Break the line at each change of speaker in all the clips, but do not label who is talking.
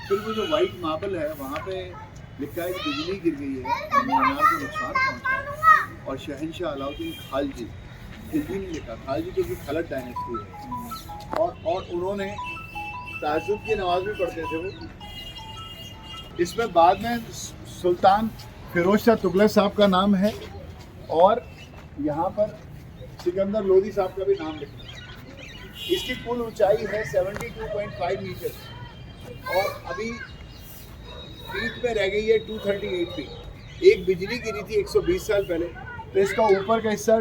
फिर वो जो वाइट मार्बल है वहाँ पे लिखा है कि बिजली गिर गई है, मीनार को नुकसान पहुँचा है। और शहंशाह अलाउद्दीन खालजी, खिलजी नहीं लिखा, खालजी क्योंकि खलज डायनेस्टी है। और उन्होंने तहज्जुद की नमाज भी पढ़ते थे वो। इसमें बाद में सुल्तान फिरोज शाह तुगलक साहब का नाम है और यहाँ पर सिकंदर लोधी साहब का भी नाम लिखा है। इसकी कुल ऊंचाई है 72.5 मीटर और अभी फीट में रह गई है 238 फीट। एक बिजली गिरी थी 120 साल पहले, तो इसका ऊपर का हिस्सा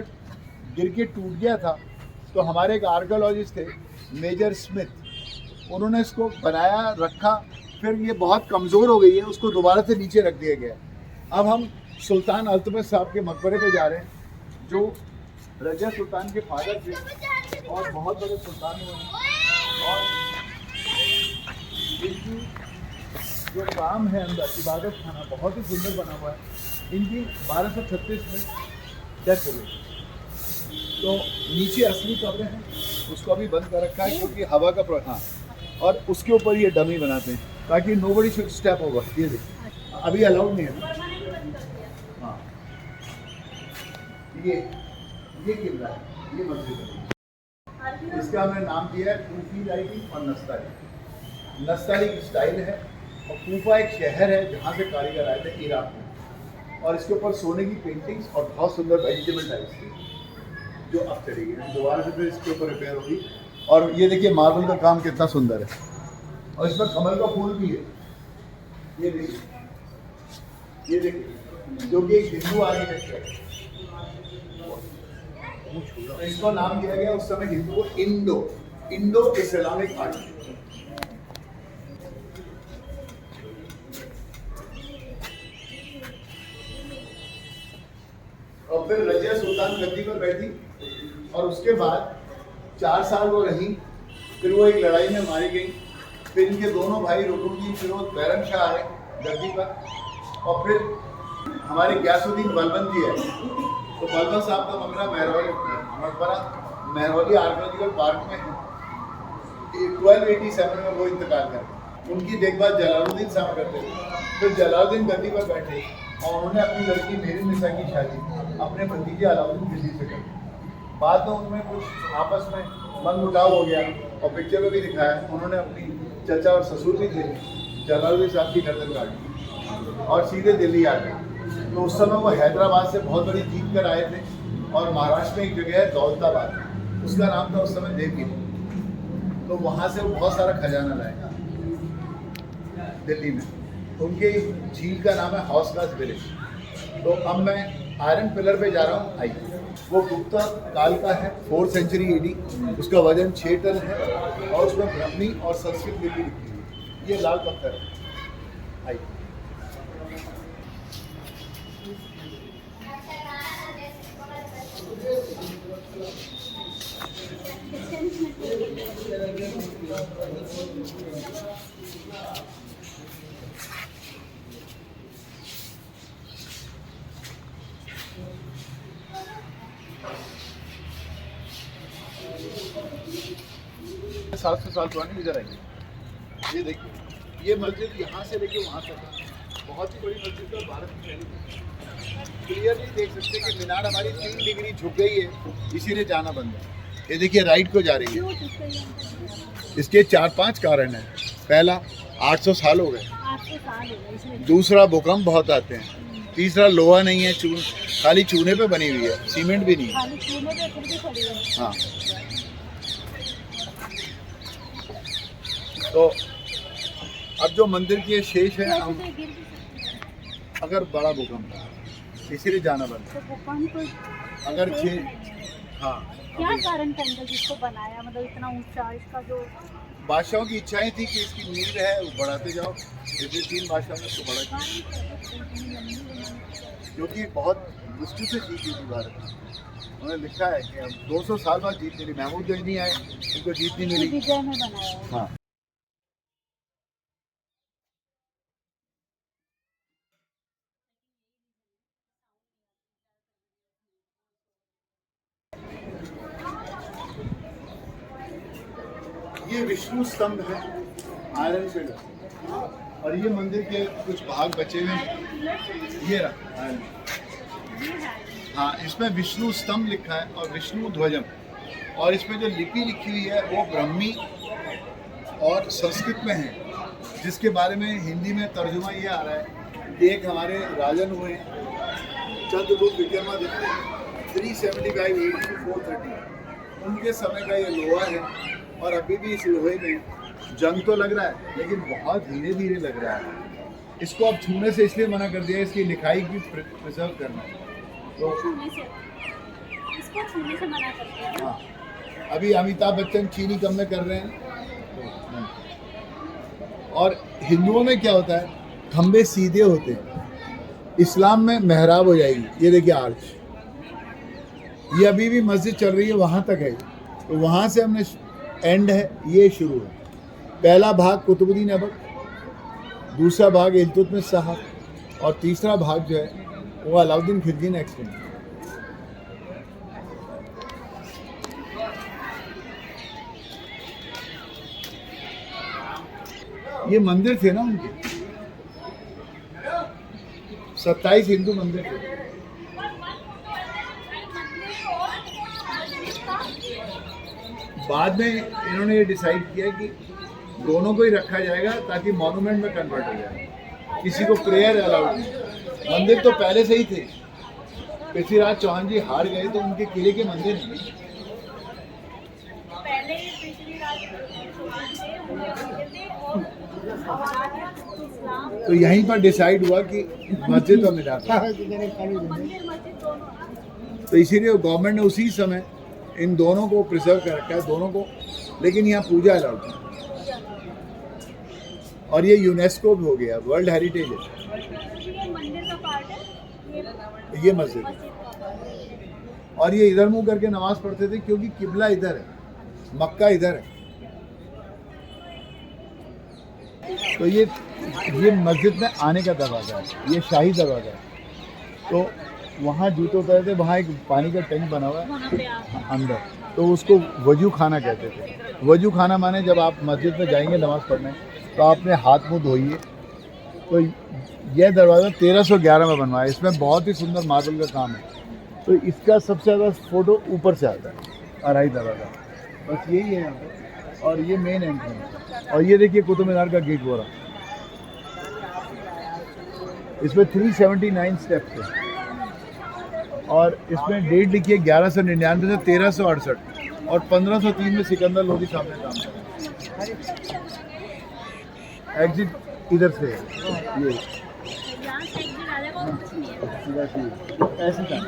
गिर के टूट गया था। तो हमारे एक आर्कियोलॉजिस्ट थे मेजर स्मिथ, उन्होंने इसको बनाया रखा, फिर ये बहुत कमज़ोर हो गई है, उसको दोबारा से नीचे रख दिया गया। अब हम सुल्तान अल्तमश साहब के मकबरे पे जा रहे हैं जो रजिया सुल्तान के फादर थे और बहुत बड़े सुल्तान हुए। और इनकी जो काम है अंदर इबादत खाना बहुत ही सुंदर बना हुआ है। इनकी 1236 में डेथ हो गई, तो नीचे असली कब्र है उसको अभी बंद कर रखा है क्योंकि हवा का हाँ, और उसके ऊपर ये डमी बनाते हैं ताकि नोबडी शुड स्टेप ओवर। ये देखिए अभी अलाउड नहीं है। हाँ, ये किला है, ये मस्जिद है। इसका हमने नाम दिया है कूफी राइटिंग और नस्ताली। नस्ताली की स्टाइल है और कूफा एक शहर है जहाँ से कारीगर आए थे इराक में, और इसके ऊपर सोने की पेंटिंग्स और बहुत सुंदर वेजिटेबल टाइप्स थी जो अब चली गई, दोबारा से फिर इसके ऊपर रिपेयर होगी। और ये देखिए मार्बल का काम कितना सुंदर है और इसमें कमल का फूल भी है। ये देखिए जो कि एक हिंदू आर्किटेक्चर है। इसको नाम दिया गया उस समय हिंदू को इंडो इस्लामिक आर्ट। और फिर रजिया सुल्तान गद्दी पर बैठी और उसके बाद 4 साल वो रही, फिर वो एक लड़ाई में मारी गई। फिर इनके दोनों भाई रुकनुद्दीन फिरोज बैरम शाह आए गद्दी पर, और फिर हमारे गयासुद्दीन बलबन जी है। तो बलबन साहब का मकबरा महरौली आर्कियोलॉजिकल पार्क में है। 1287 में वो इंतकाल कर, उनकी देखभाल जलालुद्दीन साहब करते थे। फिर जलालुद्दीन गद्दी पर बैठे और उन्होंने अपनी लड़की मेरी निसा की शादी अपने भतीजे अलाउद्दीन खिलजी से कर। बाद में उनमें कुछ आपस में मनमुटाव हो गया और पिक्चर में भी दिखाया, उन्होंने अपनी चचा और ससुर भी थे जलालुद्दीन साहब की गर्दन काटी और सीधे दिल्ली आ गए। तो उस समय वो हैदराबाद से बहुत बड़ी जीत कर आए थे और महाराष्ट्र में एक जगह है दौलताबाद, उसका नाम था उस समय देवगिरी। तो वहाँ से वो बहुत सारा खजाना लाएगा दिल्ली में। उनके झील का नाम है हौसलास विलेज। तो अब मैं आयरन पिलर पे जा रहा हूँ। आइए, वो गुप्ता काल का है, 4th सेंचुरी एडी। उसका वजन 6 टन है और उसमें ब्राह्मणी और संस्कृत लिपि लिखी हुई है। ये लाल पत्थर है। आइए, सात सौ साल पुरानी इधर आएगी। ये देखिए, ये मस्जिद यहाँ से लेके वहाँ तक है, बहुत ही बड़ी मस्जिद है, भारत की पहली। क्लियरली देख सकते हैं कि मीनार हमारी 3 डिग्री झुक गई है, इसीलिए जाना बंद है। ये देखिए राइट को जा रही है। इसके 4-5 कारण हैं। पहला, 800 साल हो गए। दूसरा, भूकंप बहुत आते हैं। तीसरा, लोहा नहीं है, खाली चूने पे बनी हुई है, सीमेंट भी नहीं है। हाँ, तो अब जो मंदिर की शेष है, हम अगर बड़ा भूकंप है इसीलिए जाना बंद। अगर 6 हाँ,
क्या कारण था इनका जिसको बनाया, मतलब इतना ऊंचा इसका जो
बादशाहों की इच्छाएं थी कि इसकी नींव है वो बढ़ाते जाओ, इसलिए 3 बादशाह ने इसको बढ़ा दिया, क्योंकि बहुत मुश्किल से जीत हुई थी भारत में। उन्होंने लिखा है कि अब 200 साल बाद जीत मिली। महमूद गजनी आए, उनको जीत नहीं मिली।
विजय में बनाया।
हाँ, ये विष्णु स्तंभ है आयरन पिलर। और ये मंदिर के कुछ भाग बचे हुए हैं, ये रहा आयरन। हाँ, इसमें विष्णु स्तंभ लिखा है और विष्णु ध्वजम, और इसमें जो लिपि लिखी हुई है वो ब्राह्मी और संस्कृत में है, जिसके बारे में हिंदी में तर्जुमा ये आ रहा है कि एक हमारे राजन हुए चंद्रगुप्त विक्रमादित्य 375 AD to 430, उनके समय का ये लोहा है। और अभी भी इस लोहे में जंग तो लग रहा है लेकिन बहुत धीरे धीरे लग रहा है। इसको अब छूने से इसलिए मना कर दिया है, इसकी लिखाई की प्रिजर्व करना, तो
इसको छूने से मना करते हैं।
हाँ, अभी अमिताभ बच्चन चीनी कम में कर रहे हैं। और हिंदुओं में क्या होता है, खंबे सीधे होते हैं, इस्लाम में मेहराब हो जाएगी। ये देखिए आर्च, ये अभी भी मस्जिद चल रही है, वहाँ तक है, तो वहाँ से हमने एंड है, ये शुरू है। पहला भाग कुतुबुद्दीन ऐबक, दूसरा भाग इल्तुतमिश शाह, और तीसरा भाग जो है वो अलाउद्दीन खिलजी ने एक्सटेंड किया। ये मंदिर थे ना उनके, 27 हिंदू मंदिर थे। बाद में इन्होंने ये डिसाइड किया कि दोनों को ही रखा जाएगा ताकि मॉन्यूमेंट में कन्वर्ट हो जाए, किसी को प्रेयर अलाउड नहीं। मंदिर तो पहले से ही थे, पृथ्वीराज चौहान जी हार गए तो उनके किले के मंदिर नहीं।
पहले पृथ्वीराज चौहान थे, उनके मंदिर थे, और इस्लाम
तो यहीं पर डिसाइड हुआ कि मस्जिद में जाता है,
मंदिर मस्जिद दोनों।
तो इसीलिए गवर्नमेंट ने उसी समय इन दोनों को प्रिजर्व कर रखा है, दोनों को। लेकिन यहाँ पूजा अलाउड है, और ये यूनेस्को भी हो गया, वर्ल्ड हेरिटेज है।
ये मंदिर का पार्ट है,
ये मस्जिद,
मस्जिद का पार्ट है।
और ये इधर मुंह करके नमाज पढ़ते थे क्योंकि किबला इधर है, मक्का इधर है। तो ये मस्जिद में आने का दरवाज़ा है, ये शाही दरवाज़ा है। तो वहाँ जूते उतारे थे, वहाँ एक पानी का टैंक बना हुआ है
वहाँ पे आप
अंदर, तो उसको वजू खाना कहते थे। वजू खाना माने जब आप मस्जिद में जाएंगे नमाज पढ़ने तो आपने हाथ मुँह धोइए। तो यह दरवाज़ा 1311 में बनवाया, इसमें बहुत ही सुंदर मार्बल का काम है। तो इसका सबसे ज़्यादा फोटो ऊपर से आता है, अढ़ाई दरवाज़ा, बस यही है यहाँ पे। और ये मेन एंट्रेंस, और ये देखिए कुतुब मीनार का गेट हो रहा, इसमें 379 स्टेप्स है, और इसमें डेट लिखी है 1199 से 1368, और 1503 में सिकंदर लोधी साहब ने काम किया। एग्जिट इधर से है, ये
यहाँ से एग्जिट आ जाएगा और कुछ नहीं है।
ऐसे था।